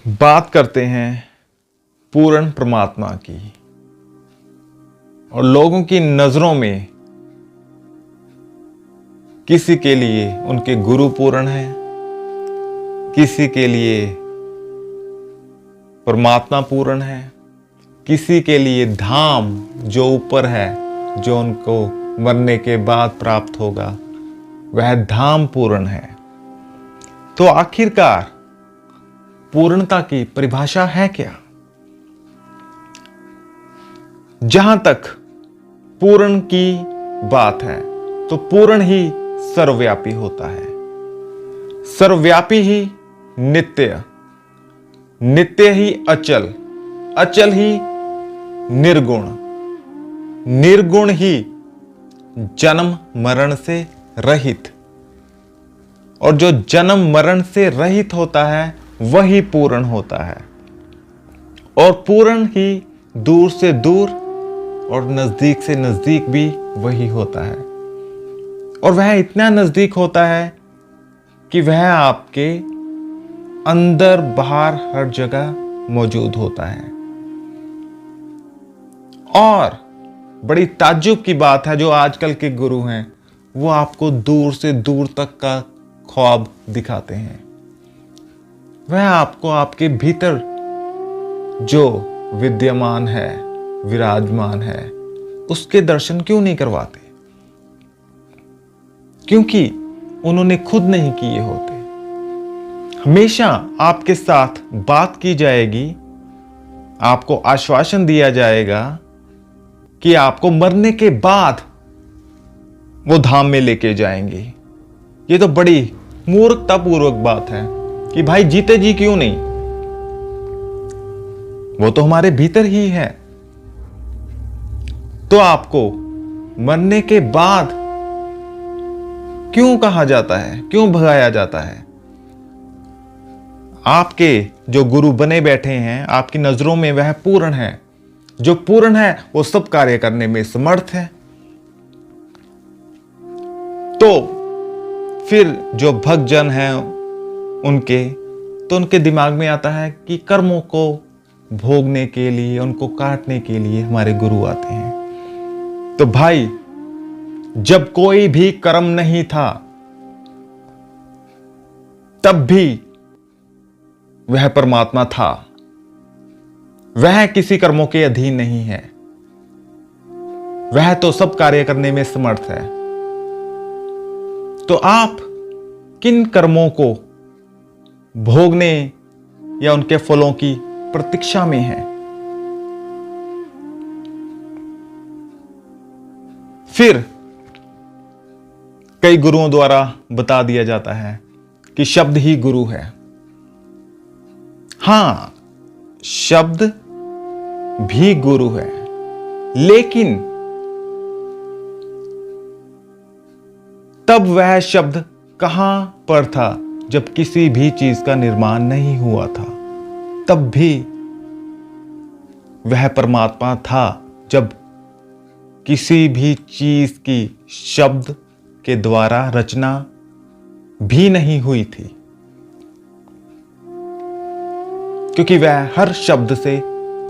बात करते हैं पूर्ण परमात्मा की और लोगों की नजरों में किसी के लिए उनके गुरु पूर्ण है, किसी के लिए परमात्मा पूर्ण है, किसी के लिए धाम जो ऊपर है, जो उनको मरने के बाद प्राप्त होगा, वह धाम पूर्ण है। तो आखिरकार पूर्णता की परिभाषा है क्या? जहां तक पूर्ण की बात है तो पूर्ण ही सर्वव्यापी होता है, सर्वव्यापी ही नित्य, नित्य ही अचल, अचल ही निर्गुण, निर्गुण ही जन्म मरण से रहित, और जो जन्म मरण से रहित होता है वही पूर्ण होता है। और पूर्ण ही दूर से दूर और नजदीक से नजदीक भी वही होता है। और वह इतना नजदीक होता है कि वह आपके अंदर बाहर हर जगह मौजूद होता है। और बड़ी ताज्जुब की बात है, जो आजकल के गुरु हैं वो आपको दूर से दूर तक का ख्वाब दिखाते हैं। वह आपको आपके भीतर जो विद्यमान है, विराजमान है, उसके दर्शन क्यों नहीं करवाते? क्योंकि उन्होंने खुद नहीं किए होते। हमेशा आपके साथ बात की जाएगी, आपको आश्वासन दिया जाएगा कि आपको मरने के बाद वो धाम में लेके जाएंगे। ये तो बड़ी मूर्खतापूर्वक बात है कि भाई जीते जी क्यों नहीं? वो तो हमारे भीतर ही है। तो आपको मरने के बाद क्यों कहा जाता है, क्यों भगाया जाता है? आपके जो गुरु बने बैठे हैं, आपकी नजरों में वह पूर्ण है। जो पूर्ण है वो सब कार्य करने में समर्थ है। तो फिर जो भक्तजन हैं उनके दिमाग में आता है कि कर्मों को भोगने के लिए, उनको काटने के लिए हमारे गुरु आते हैं। तो भाई, जब कोई भी कर्म नहीं था तब भी वह परमात्मा था। वह किसी कर्मों के अधीन नहीं है, वह तो सब कार्य करने में समर्थ है। तो आप किन कर्मों को भोगने या उनके फलों की प्रतीक्षा में हैं? फिर कई गुरुओं द्वारा बता दिया जाता है कि शब्द ही गुरु है। हां, शब्द भी गुरु है, लेकिन तब वह शब्द कहां पर था? जब किसी भी चीज का निर्माण नहीं हुआ था, तब भी वह परमात्मा था। जब किसी भी चीज की शब्द के द्वारा रचना भी नहीं हुई थी, क्योंकि वह हर शब्द से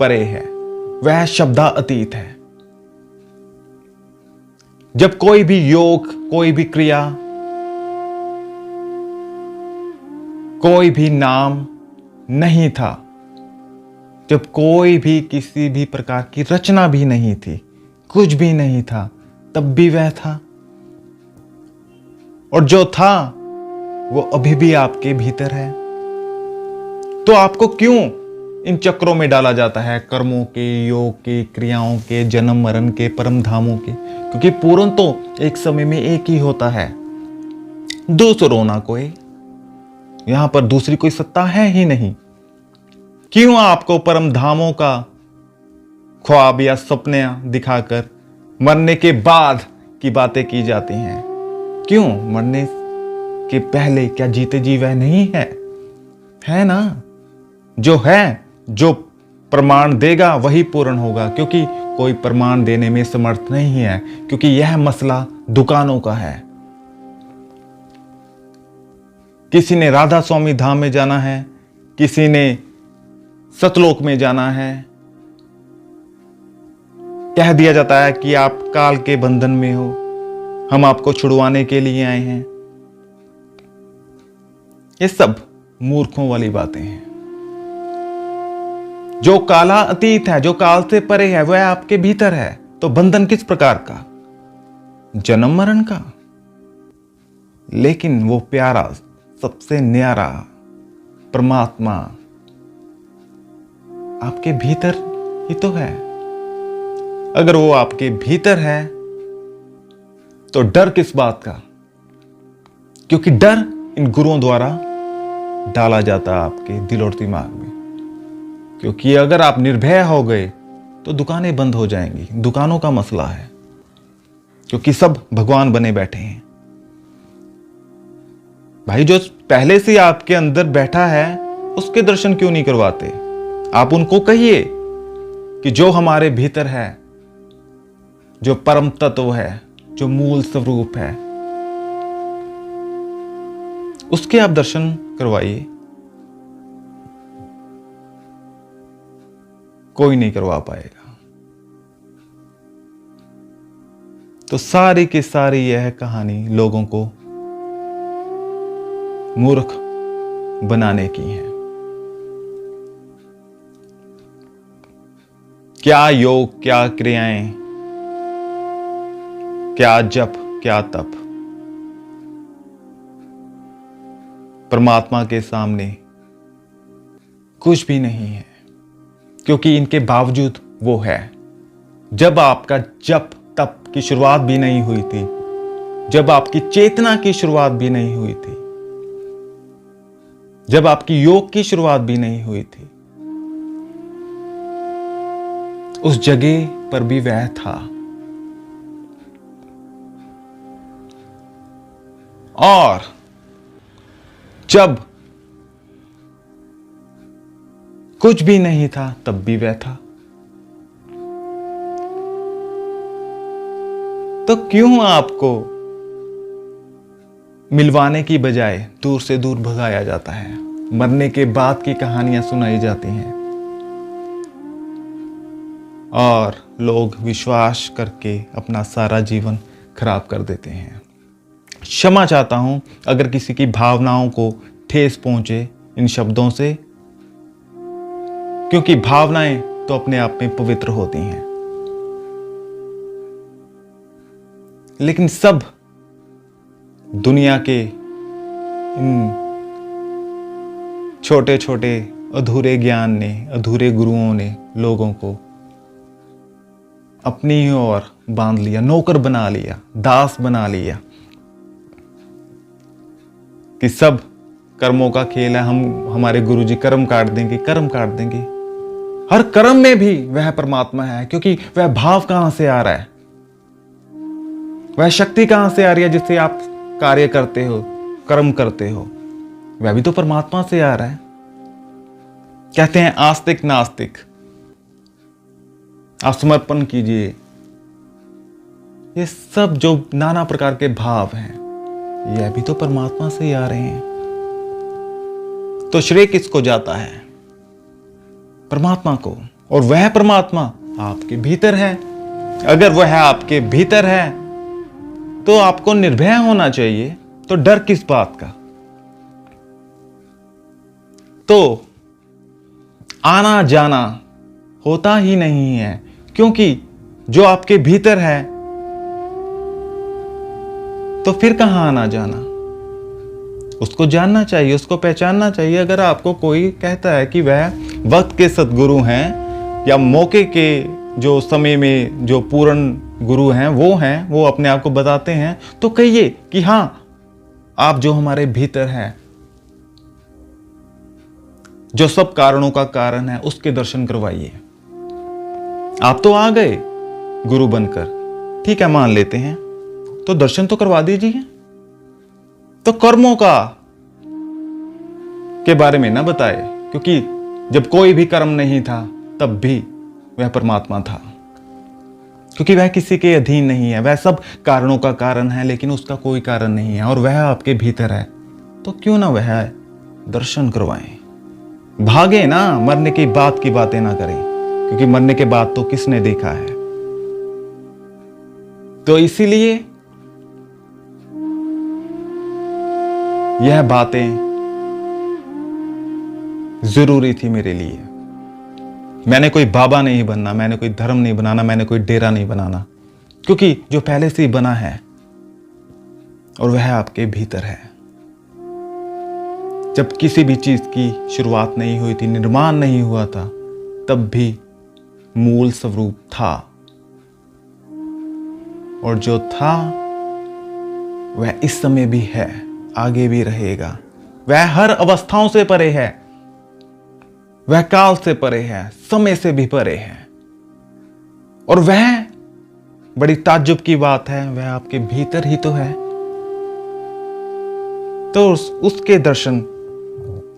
परे है, वह शब्दातीत है। जब कोई भी योग, कोई भी क्रिया, कोई भी नाम नहीं था, जब कोई भी किसी भी प्रकार की रचना भी नहीं थी, कुछ भी नहीं था, तब भी वह था। और जो था वो अभी भी आपके भीतर है। तो आपको क्यों इन चक्रों में डाला जाता है? कर्मों के, योग के, क्रियाओं के, जन्म मरण के, परम धामों के? क्योंकि पूर्ण तो एक समय में एक ही होता है, दूसरों ना कोई। यहां पर दूसरी कोई सत्ता है ही नहीं। क्यों आपको परम धामों का ख्वाब या सपने दिखाकर मरने के बाद की बातें की जाती हैं? क्यों? मरने के पहले क्या जीते जी वह नहीं है? है ना? जो है, जो प्रमाण देगा वही पूर्ण होगा, क्योंकि कोई प्रमाण देने में समर्थ नहीं है, क्योंकि यह मसला दुकानों का है। किसी ने राधा स्वामी धाम में जाना है, किसी ने सतलोक में जाना है। कह दिया जाता है कि आप काल के बंधन में हो, हम आपको छुड़वाने के लिए आए हैं। ये सब मूर्खों वाली बातें हैं। जो काला अतीत है, जो काल से परे है, वह आपके भीतर है। तो बंधन किस प्रकार का? जन्म मरण का। लेकिन वो प्यारा, सबसे न्यारा परमात्मा आपके भीतर ही तो है। अगर वो आपके भीतर है तो डर किस बात का? क्योंकि डर इन गुरुओं द्वारा डाला जाता है आपके दिल और दिमाग में। क्योंकि अगर आप निर्भय हो गए तो दुकानें बंद हो जाएंगी। दुकानों का मसला है, क्योंकि सब भगवान बने बैठे हैं। भाई, जो पहले से आपके अंदर बैठा है उसके दर्शन क्यों नहीं करवाते? आप उनको कहिए कि जो हमारे भीतर है, जो परम तत्व है, जो मूल स्वरूप है, उसके आप दर्शन करवाइए। कोई नहीं करवा पाएगा। तो सारी की सारी यह कहानी लोगों को मूर्ख बनाने की है। क्या योग, क्या क्रियाएं, क्या जप, क्या तप, परमात्मा के सामने कुछ भी नहीं है। क्योंकि इनके बावजूद वो है। जब आपका जप तप की शुरुआत भी नहीं हुई थी, जब आपकी चेतना की शुरुआत भी नहीं हुई थी, जब आपकी योग की शुरुआत भी नहीं हुई थी, उस जगह पर भी वह था। और जब कुछ भी नहीं था तब भी वह था। तो क्यों आपको मिलवाने की बजाय दूर से दूर भगाया जाता है? मरने के बाद की कहानियां सुनाई जाती हैं और लोग विश्वास करके अपना सारा जीवन खराब कर देते हैं। क्षमा चाहता हूं अगर किसी की भावनाओं को ठेस पहुंचे इन शब्दों से, क्योंकि भावनाएं तो अपने आप में पवित्र होती हैं। लेकिन सब दुनिया के इन छोटे छोटे अधूरे ज्ञान ने, अधूरे गुरुओं ने लोगों को अपनी ही ओर बांध लिया, नौकर बना लिया, दास बना लिया कि सब कर्मों का खेल है। हमारे गुरुजी कर्म काट देंगे, कर्म काट देंगे। हर कर्म में भी वह परमात्मा है, क्योंकि वह भाव कहां से आ रहा है, वह शक्ति कहां से आ रही है जिससे आप कार्य करते हो, कर्म करते हो, वह भी तो परमात्मा से आ रहा है। कहते हैं आस्तिक नास्तिक, आप समर्पण कीजिए। ये सब जो नाना प्रकार के भाव हैं, यह भी तो परमात्मा से ही आ रहे हैं। तो श्रेय किसको जाता है? परमात्मा को। और वह परमात्मा आपके भीतर है। अगर वह आपके भीतर है तो आपको निर्भय होना चाहिए। तो डर किस बात का? तो आना जाना होता ही नहीं है, क्योंकि जो आपके भीतर है तो फिर कहां आना जाना? उसको जानना चाहिए, उसको पहचानना चाहिए। अगर आपको कोई कहता है कि वह वक्त के सद्गुरु हैं या मौके के जो समय में जो पूर्ण गुरु हैं वो अपने आप को बताते हैं, तो कहिए कि हां, आप जो हमारे भीतर है, जो सब कारणों का कारण है, उसके दर्शन करवाइए। आप तो आ गए गुरु बनकर, ठीक है, मान लेते हैं, तो दर्शन तो करवा दीजिए। तो कर्मों के बारे में ना बताए, क्योंकि जब कोई भी कर्म नहीं था तब भी वह परमात्मा था, क्योंकि वह किसी के अधीन नहीं है। वह सब कारणों का कारण है, लेकिन उसका कोई कारण नहीं है, और वह आपके भीतर है। तो क्यों ना वह दर्शन करवाएं। भागे ना, मरने की बात की बातें ना करें, क्योंकि मरने के बाद तो किसने देखा है। तो इसीलिए यह बातें जरूरी थी मेरे लिए। मैंने कोई बाबा नहीं बनना, मैंने कोई धर्म नहीं बनाना, मैंने कोई डेरा नहीं बनाना, क्योंकि जो पहले से ही बना है और वह आपके भीतर है। जब किसी भी चीज की शुरुआत नहीं हुई थी, निर्माण नहीं हुआ था, तब भी मूल स्वरूप था, और जो था वह इस समय भी है, आगे भी रहेगा। वह हर अवस्थाओं से परे है, वह काल से परे है, समय से भी परे है, और वह बड़ी ताज्जुब की बात है, वह आपके भीतर ही तो है। तो उसके दर्शन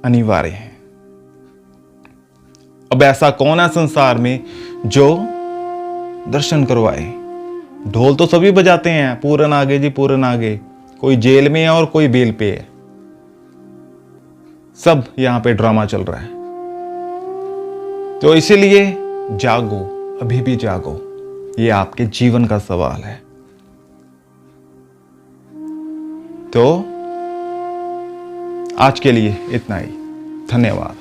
अनिवार्य हैं। अब ऐसा कौन है संसार में जो दर्शन करवाए? ढोल तो सभी बजाते हैं, पूरन आगे जी पूरन आगे, कोई जेल में है और कोई बेल पे है, सब यहां पे ड्रामा चल रहा है। तो इसीलिए जागो, अभी भी जागो, ये आपके जीवन का सवाल है। तो आज के लिए इतना ही, धन्यवाद।